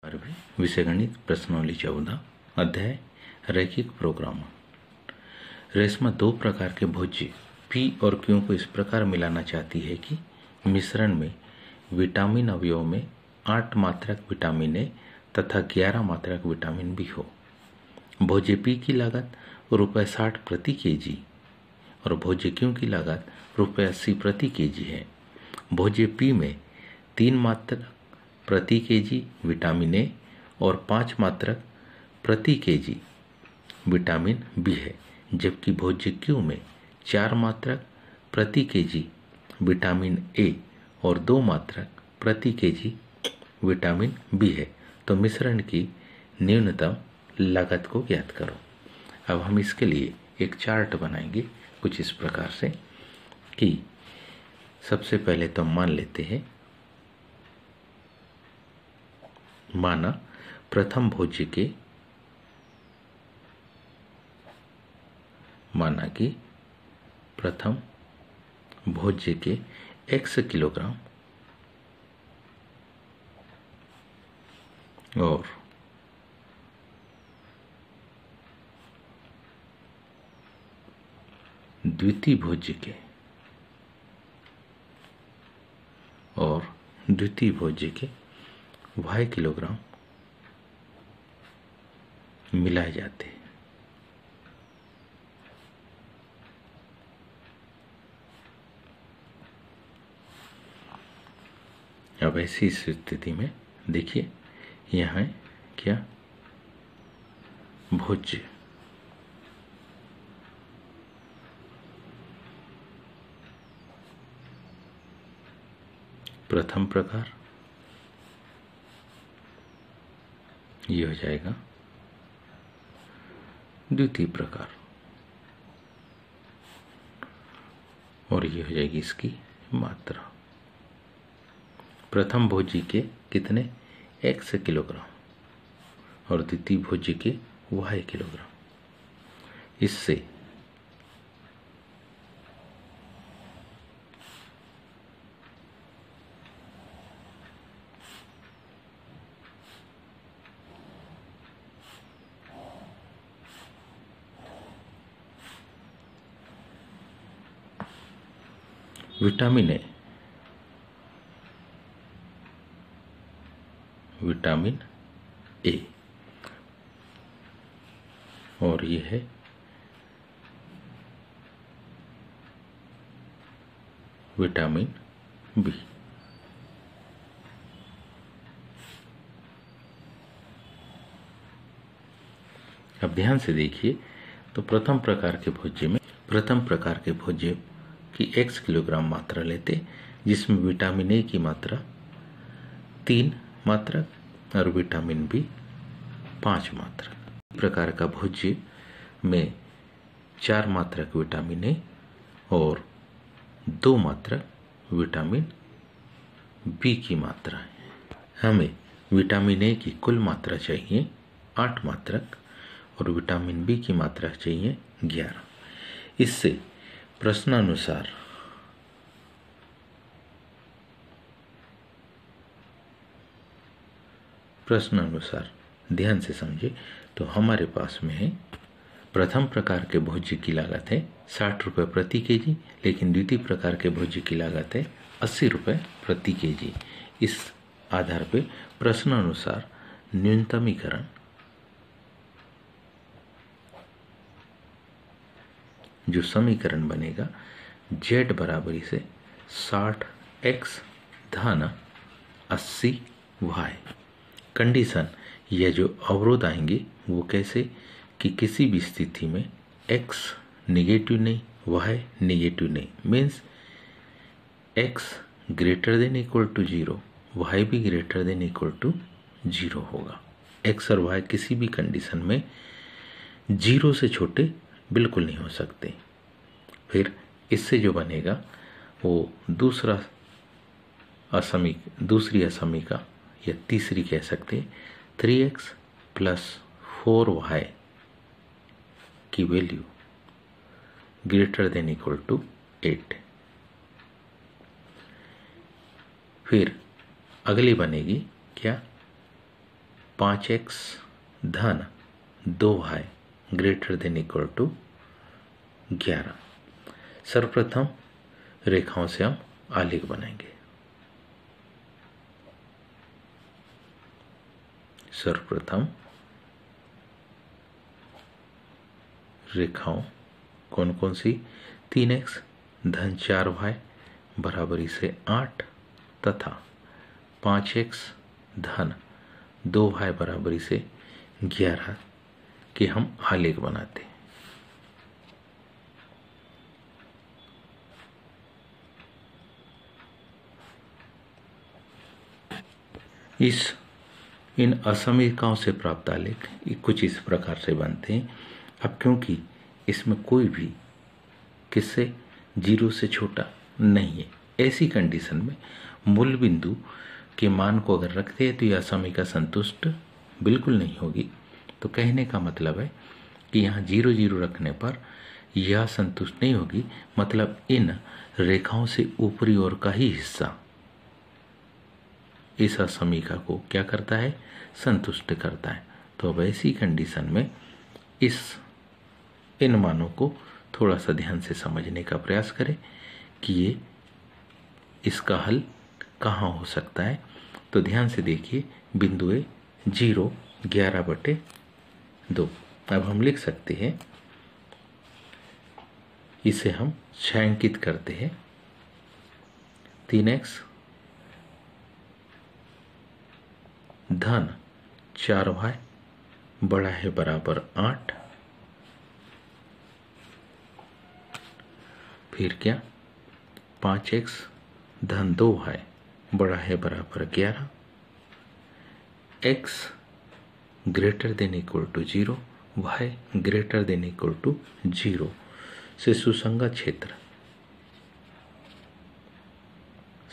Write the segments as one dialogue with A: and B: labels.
A: विषय गणित प्रश्नावली 14 अध्याय रैखिक प्रोग्राम। रेशमा दो प्रकार के भोज्य पी और क्यू को इस प्रकार मिलाना चाहती है कि मिश्रण में विटामिन अवयव में 8 मात्रक विटामिन ए तथा 11 मात्रक विटामिन बी हो। भोज्य पी की लागत ₹60 प्रति केजी और भोज्य क्यू की लागत ₹80 प्रति केजी है। भोज्य पी में 3 मात्रक प्रति केजी विटामिन ए और 5 मात्रक प्रति केजी विटामिन बी है, जबकि भोज्य क्यू में 4 मात्रक प्रति केजी विटामिन ए और 2 मात्रक प्रति केजी विटामिन बी है। तो मिश्रण की न्यूनतम लागत को ज्ञात करो। अब हम इसके लिए एक चार्ट बनाएंगे कुछ इस प्रकार से कि सबसे पहले तो मान लेते हैं, माना प्रथम भोज्य के x किलोग्राम और द्वितीय भोज्य के y किलोग्राम मिलाए जाते हैं। अब ऐसी स्थिति में देखिए, यहाँ है क्या भोज्य प्रथम प्रकार, ये हो जाएगा द्वितीय प्रकार और ये हो जाएगी इसकी मात्रा। प्रथम भोज्य के कितने x किलोग्राम और द्वितीय भोज्य के y किलोग्राम। इससे विटामिन ए और ये है विटामिन बी। अब ध्यान से देखिए, तो प्रथम प्रकार के भोज्य की x किलोग्राम मात्रा लेते, जिसमें विटामिन ए की मात्रा 3 मात्रक और विटामिन बी 5 मात्रक। प्रकार का भोज्य में 4 मात्रक विटामिन ए और 2 मात्रक विटामिन बी की मात्रा है। हमें विटामिन ए की कुल मात्रा चाहिए 8 मात्रक और विटामिन बी की मात्रा चाहिए 11। इससे प्रश्नानुसार ध्यान से समझे, तो हमारे पास में है प्रथम प्रकार के भोज्य की लागत है 60 रुपये प्रति केजी, लेकिन द्वितीय प्रकार के भोज्य की लागत है 80 रुपये प्रति केजी। इस आधार पे प्रश्नानुसार न्यूनतमीकरण जो समीकरण बनेगा z बराबरी से 60x धन 80y। कंडीशन या जो अवरोध आएंगे वो कैसे कि किसी भी स्थिति में x निगेटिव नहीं, y निगेटिव नहीं, means x greater than equal to 0, y भी ग्रेटर देन इक्वल टू 0 होगा। x और y किसी भी कंडीशन में 0 से छोटे बिल्कुल नहीं हो सकते। फिर इससे जो बनेगा वो दूसरी असमीका या तीसरी कह सकते 3x + 4y की value greater than equal to 8। फिर अगली बनेगी क्या 5x धन 2y greater than equal to 11। सर्वप्रथम रेखाओं से हम आलेख बनाएंगे। सर्वप्रथम रेखाओं कौन कौन सी? 3x धन 4y बराबरी से 8 तथा 5x धन 2y बराबरी से 11 के हम आलेख बनाते हैं। इन असमीकाओं से प्राप्त आलेख कुछ इस प्रकार से बनते हैं। अब क्योंकि इसमें कोई भी किससे 0 से छोटा नहीं है, ऐसी कंडीशन में मूल बिंदु के मान को अगर रखते हैं तो यह समीका संतुष्ट बिल्कुल नहीं होगी। तो कहने का मतलब है कि यहाँ 0 0 रखने पर यह संतुष्ट नहीं होगी, मतलब इन रेखाओं से ऊपरी ओर का ही हिस्सा इस असमीका को क्या करता है? संतुष्ट करता है। तो अब ऐसी कंडीशन में इन मानों को थोड़ा सा ध्यान से समझने का प्रयास करें कि ये इसका हल कहाँ हो सकता है। तो ध्यान से देखिए, बिंदु ए 0 11/2। अब हम लिख सकते हैं, इसे हम छायांकित करते हैं। 3x धन 4y बड़ा है बराबर 8। फिर क्या? 5x धन 2y बड़ा है बराबर 11। x greater than equal to 0, y greater than equal to 0 से सुसंगत क्षेत्र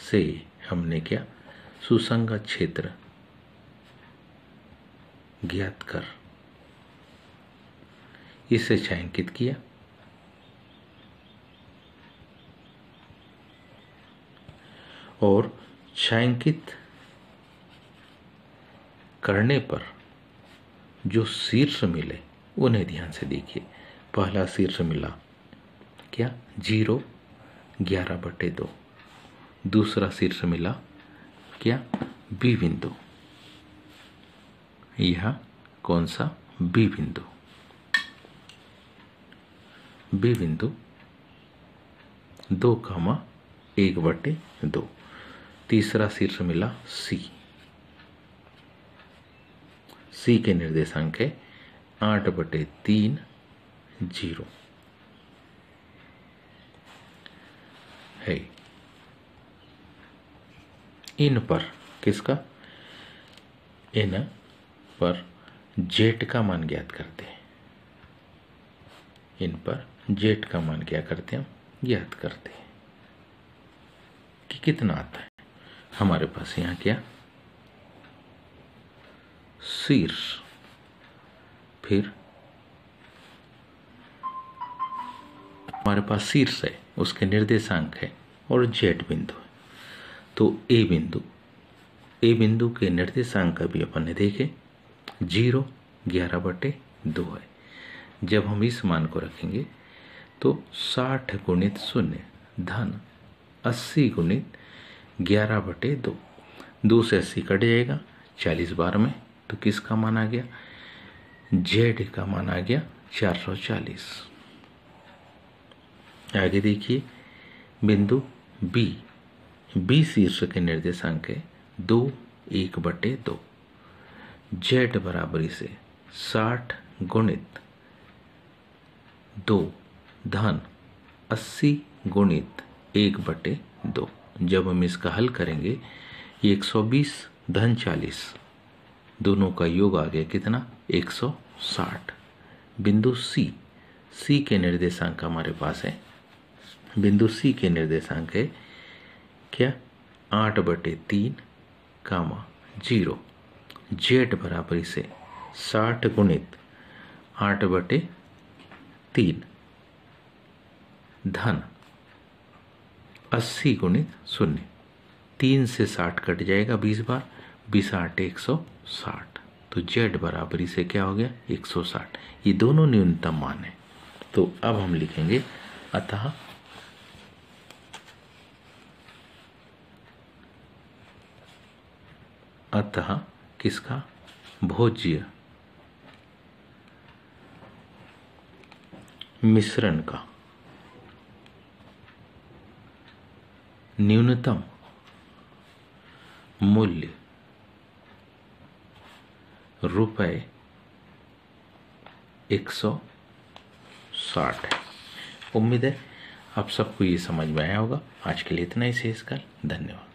A: से हमने क्या? सुसंगत क्षेत्र ज्ञात कर इसे छायांकित किया। और छायांकित करने पर जो शीर्ष मिले उन्हें ध्यान से देखिए। पहला शीर्ष मिला क्या? 0 11/2। दूसरा शीर्ष मिला क्या? बी बिंदु। यह कौन सा? बी बिंदु। बी बिंदु 2,1/2। तीसरा शीर्ष मिला सी। सी के निर्देशांक है 8/3 0 है। इन पर किसका? इन पर जेट का मान ज्ञात करते हैं। इन पर जेट का मान क्या करते हैं? हम ज्ञात करते हैं कि कितना आता है। हमारे पास यहाँ क्या? शीर्ष, फिर हमारे पास शीर्ष है, उसके निर्देशांक है और जेट बिंदु है। तो ए बिंदु के निर्देशांक का भी अपन ने देखे 0 11/2 है। जब हम इस मान को रखेंगे तो 60 गुणित 0 धन 80 गुणित 11/2। 2 से 80 कट जाएगा 40 बार में, तो किसका मान आ गया? जेड का मान आ गया 440। आगे देखिए, बिंदु बी शीर्ष के निर्देशांक है 2 1/2। जेड बराबरी से 60 गुणित 2 धन 80 गुणित 1/2। जब हम इसका हल करेंगे 120 धन 40, दोनों का योग आ गया कितना? 160। बिंदु सी के निर्देशांक हमारे पास है। बिंदु सी के निर्देशांक है क्या? 8/3 0। जेड बराबरी से 60 गुणित 8/3 धन 80 गुणित 0। 3 से 60 कट जाएगा 20 बार, 20 8 160, तो z बराबर इसे क्या हो गया 160। ये दोनों न्यूनतम मान है। तो अब हम लिखेंगे अतः किसका भोज्य मिश्रण का न्यूनतम मूल्य ₹160 है। उम्मीद है आप सबको ये समझ में आया होगा। आज के लिए इतना ही शेष। धन्यवाद।